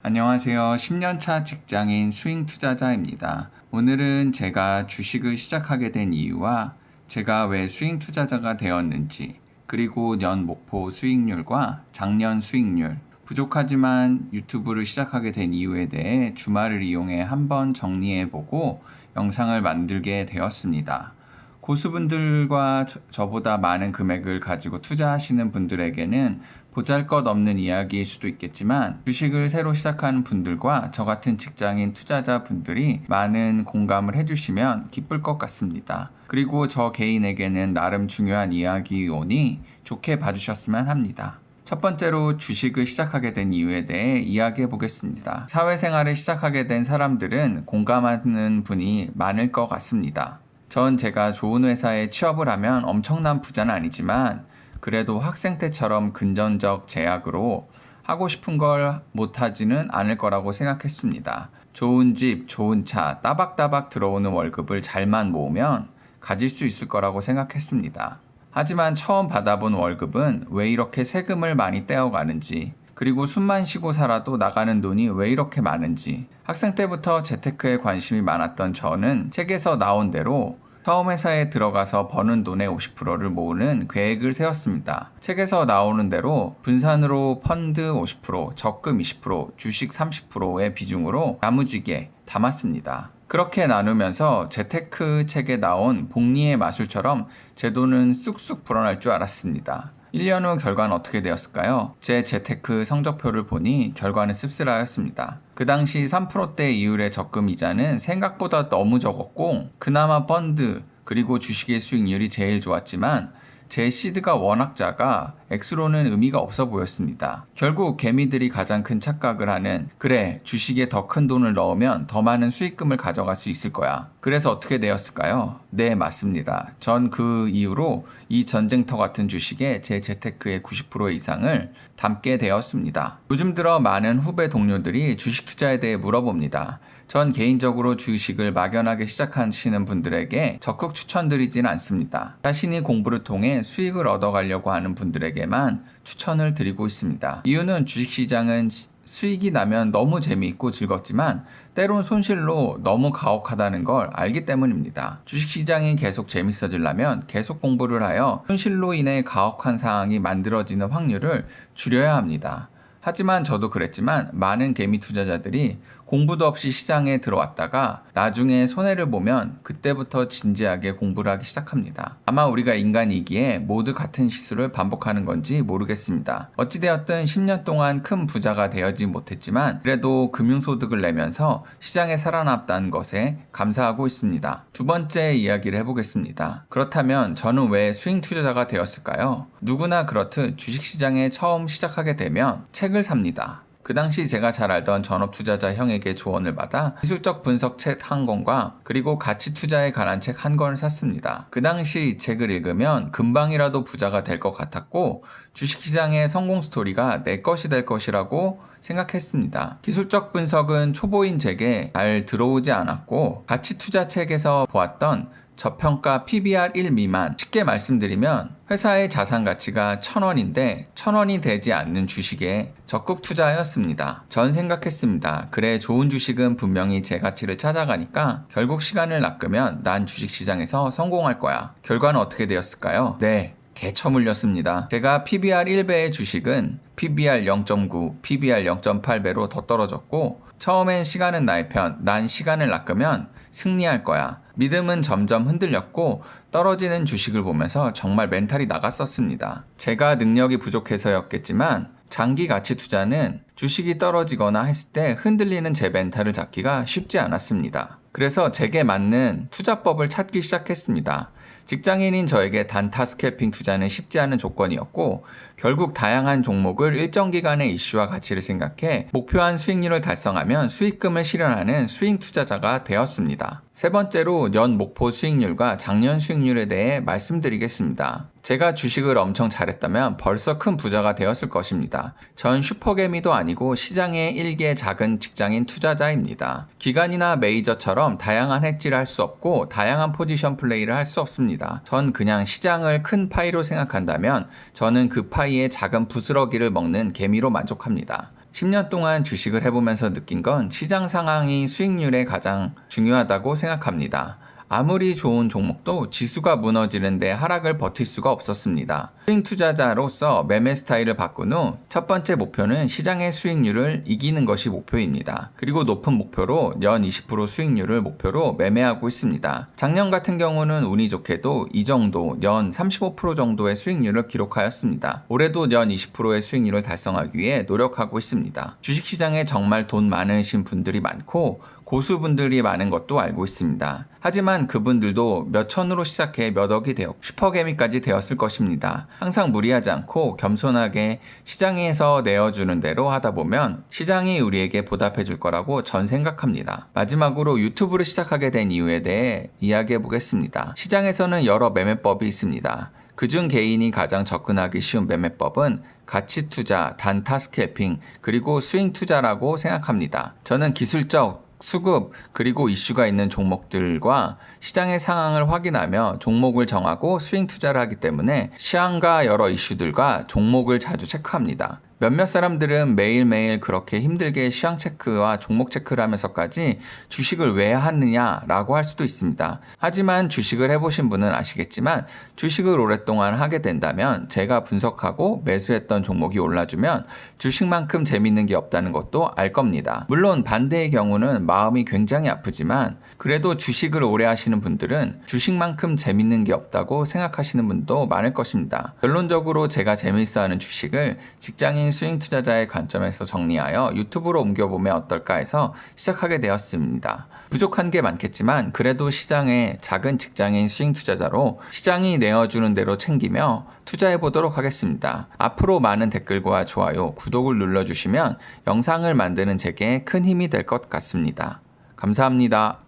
안녕하세요. 10년차 직장인 스윙 투자자입니다. 오늘은 제가 주식을 시작하게 된 이유와 제가 왜 스윙 투자자가 되었는지, 그리고 연 목표 수익률과 작년 수익률, 부족하지만 유튜브를 시작하게 된 이유에 대해 주말을 이용해 한번 정리해보고 영상을 만들게 되었습니다. 고수분들과 저보다 많은 금액을 가지고 투자하시는 분들에게는 보잘것없는 이야기일 수도 있겠지만, 주식을 새로 시작하는 분들과 저 같은 직장인 투자자 분들이 많은 공감을 해주시면 기쁠 것 같습니다. 그리고 저 개인에게는 나름 중요한 이야기이오니 좋게 봐주셨으면 합니다. 첫 번째로 주식을 시작하게 된 이유에 대해 이야기해 보겠습니다. 사회생활을 시작하게 된 사람들은 공감하는 분이 많을 것 같습니다. 전 제가 좋은 회사에 취업을 하면 엄청난 부자는 아니지만 그래도 학생 때처럼 금전적 제약으로 하고 싶은 걸 못하지는 않을 거라고 생각했습니다. 좋은 집, 좋은 차, 따박따박 들어오는 월급을 잘만 모으면 가질 수 있을 거라고 생각했습니다. 하지만 처음 받아본 월급은 왜 이렇게 세금을 많이 떼어가는지, 그리고 숨만 쉬고 살아도 나가는 돈이 왜 이렇게 많은지, 학생 때부터 재테크에 관심이 많았던 저는 책에서 나온 대로 처음 회사에 들어가서 버는 돈의 50%를 모으는 계획을 세웠습니다. 책에서 나오는 대로 분산으로 펀드 50%, 적금 20%, 주식 30%의 비중으로 야무지게 담았습니다. 그렇게 나누면서 재테크 책에 나온 복리의 마술처럼 제 돈은 쑥쑥 불어날 줄 알았습니다. 1년 후 결과는 어떻게 되었을까요? 제 재테크 성적표를 보니 결과는 씁쓸하였습니다. 그 당시 3%대 이율의 적금 이자는 생각보다 너무 적었고, 그나마 펀드 그리고 주식의 수익률이 제일 좋았지만 제 시드가 워낙 작아 액수로는 의미가 없어 보였습니다. 결국 개미들이 가장 큰 착각을 하는, 그래, 주식에 더 큰 돈을 넣으면 더 많은 수익금을 가져갈 수 있을 거야. 그래서 어떻게 되었을까요? 네, 맞습니다. 전 그 이후로 이 전쟁터 같은 주식에 제 재테크의 90% 이상을 담게 되었습니다. 요즘 들어 많은 후배 동료들이 주식 투자에 대해 물어봅니다. 전 개인적으로 주식을 막연하게 시작하시는 분들에게 적극 추천드리지는 않습니다. 자신이 공부를 통해 수익을 얻어가려고 하는 분들에게만 추천을 드리고 있습니다. 이유는 주식시장은 수익이 나면 너무 재미있고 즐겁지만 때론 손실로 너무 가혹하다는 걸 알기 때문입니다. 주식시장이 계속 재밌어지려면 계속 공부를 하여 손실로 인해 가혹한 상황이 만들어지는 확률을 줄여야 합니다. 하지만 저도 그랬지만 많은 개미 투자자들이 공부도 없이 시장에 들어왔다가 나중에 손해를 보면 그때부터 진지하게 공부를 하기 시작합니다. 아마 우리가 인간이기에 모두 같은 실수를 반복하는 건지 모르겠습니다. 어찌되었든 10년 동안 큰 부자가 되어지 못했지만 그래도 금융소득을 내면서 시장에 살아남았다는 것에 감사하고 있습니다. 두 번째 이야기를 해보겠습니다. 그렇다면 저는 왜 스윙 투자자가 되었을까요? 누구나 그렇듯 주식시장에 처음 시작하게 되면 책을 삽니다. 그 당시 제가 잘 알던 전업투자자 형에게 조언을 받아 기술적 분석 책 한 권과 그리고 가치 투자에 관한 책 한 권을 샀습니다. 그 당시 이 책을 읽으면 금방이라도 부자가 될 것 같았고 주식시장의 성공 스토리가 내 것이 될 것이라고 생각했습니다. 기술적 분석은 초보인 제게 잘 들어오지 않았고 가치 투자 책에서 보았던 저평가 PBR 1 미만, 쉽게 말씀드리면 회사의 자산 가치가 1,000원인데 1,000원이 되지 않는 주식에 적극 투자하였습니다. 전 생각했습니다. 그래, 좋은 주식은 분명히 제 가치를 찾아가니까 결국 시간을 낚으면 난 주식시장에서 성공할 거야. 결과는 어떻게 되었을까요? 네, 개처 물렸습니다. 제가 PBR 1배의 주식은 PBR 0.9, PBR 0.8배로 더 떨어졌고, 처음엔 시간은 나의 편, 난 시간을 낚으면 승리할 거야. 믿음은 점점 흔들렸고 떨어지는 주식을 보면서 정말 멘탈이 나갔었습니다. 제가 능력이 부족해서였겠지만 장기 가치 투자는 주식이 떨어지거나 했을 때 흔들리는 제 멘탈을 잡기가 쉽지 않았습니다. 그래서 제게 맞는 투자법을 찾기 시작했습니다. 직장인인 저에게 단타 스캘핑 투자는 쉽지 않은 조건이었고 결국 다양한 종목을 일정 기간의 이슈와 가치를 생각해 목표한 수익률을 달성하면 수익금을 실현하는 스윙 투자자가 되었습니다. 세 번째로 연 목표 수익률과 작년 수익률에 대해 말씀드리겠습니다. 제가 주식을 엄청 잘했다면 벌써 큰 부자가 되었을 것입니다. 전 슈퍼개미도 아니고 시장의 일개 작은 직장인 투자자입니다. 기관이나 메이저처럼 다양한 해지를 할 수 없고 다양한 포지션 플레이를 할 수 없습니다. 전 그냥 시장을 큰 파이로 생각한다면 저는 그 파이의 작은 부스러기를 먹는 개미로 만족합니다. 10년 동안 주식을 해보면서 느낀 건 시장 상황이 수익률에 가장 중요하다고 생각합니다. 아무리 좋은 종목도 지수가 무너지는데 하락을 버틸 수가 없었습니다. 스윙 투자자로서 매매 스타일을 바꾼 후 첫 번째 목표는 시장의 수익률을 이기는 것이 목표입니다. 그리고 높은 목표로 연 20% 수익률을 목표로 매매하고 있습니다. 작년 같은 경우는 운이 좋게도 이 정도 연 35% 정도의 수익률을 기록하였습니다. 올해도 연 20%의 수익률을 달성하기 위해 노력하고 있습니다. 주식시장에 정말 돈 많으신 분들이 많고 고수분들이 많은 것도 알고 있습니다. 하지만 그분들도 몇 천으로 시작해 몇 억이 되어 슈퍼개미까지 되었을 것입니다. 항상 무리하지 않고 겸손하게 시장에서 내어주는 대로 하다 보면 시장이 우리에게 보답해 줄 거라고 전 생각합니다. 마지막으로 유튜브를 시작하게 된 이유에 대해 이야기해 보겠습니다. 시장에서는 여러 매매법이 있습니다. 그중 개인이 가장 접근하기 쉬운 매매법은 가치 투자, 단타 스캘핑, 그리고 스윙 투자라고 생각합니다. 저는 기술적 수급 그리고 이슈가 있는 종목들과 시장의 상황을 확인하며 종목을 정하고 스윙 투자를 하기 때문에 시황과 여러 이슈들과 종목을 자주 체크합니다. 몇몇 사람들은 매일매일 그렇게 힘들게 시황 체크와 종목 체크를 하면서까지 주식을 왜 하느냐라고 할 수도 있습니다. 하지만 주식을 해보신 분은 아시겠지만 주식을 오랫동안 하게 된다면 제가 분석하고 매수했던 종목이 올라주면 주식만큼 재밌는 게 없다는 것도 알 겁니다. 물론 반대의 경우는 마음이 굉장히 아프지만 그래도 주식을 오래 하시는 분들은 주식만큼 재밌는 게 없다고 생각하시는 분도 많을 것입니다. 결론적으로 제가 재밌어하는 주식을 직장인 스윙 투자자의 관점에서 정리하여 유튜브로 옮겨보면 어떨까 해서 시작하게 되었습니다. 부족한 게 많겠지만 그래도 시장의 작은 직장인 스윙 투자자로 시장이 내어주는 대로 챙기며 투자해 보도록 하겠습니다. 앞으로 많은 댓글과 좋아요, 구독을 눌러주시면 영상을 만드는 제게 큰 힘이 될 것 같습니다. 감사합니다.